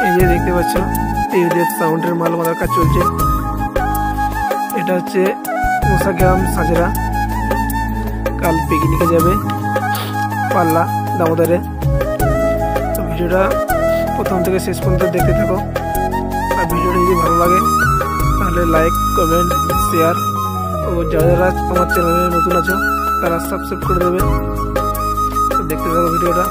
এই যে দেখতে পাচ্ছ এই সাউন্ডের মাল মারার কাজ চলছে। এটা হচ্ছে মুসাগ্রাম সাজরা, কাল পিকনিকে যাবে পাল্লা দামোদরে। তো ভিডিওটা প্রথম থেকে শেষ পর্যন্ত দেখতে থাকো। আর ভিডিওটা যদি ভালো লাগে তাহলে লাইক, কমেন্ট, শেয়ার ও যারা যারা আমার চ্যানেলে নতুন আছো তারা সাবস্ক্রাইব করে দেবে। তো দেখতে থাকো ভিডিওটা।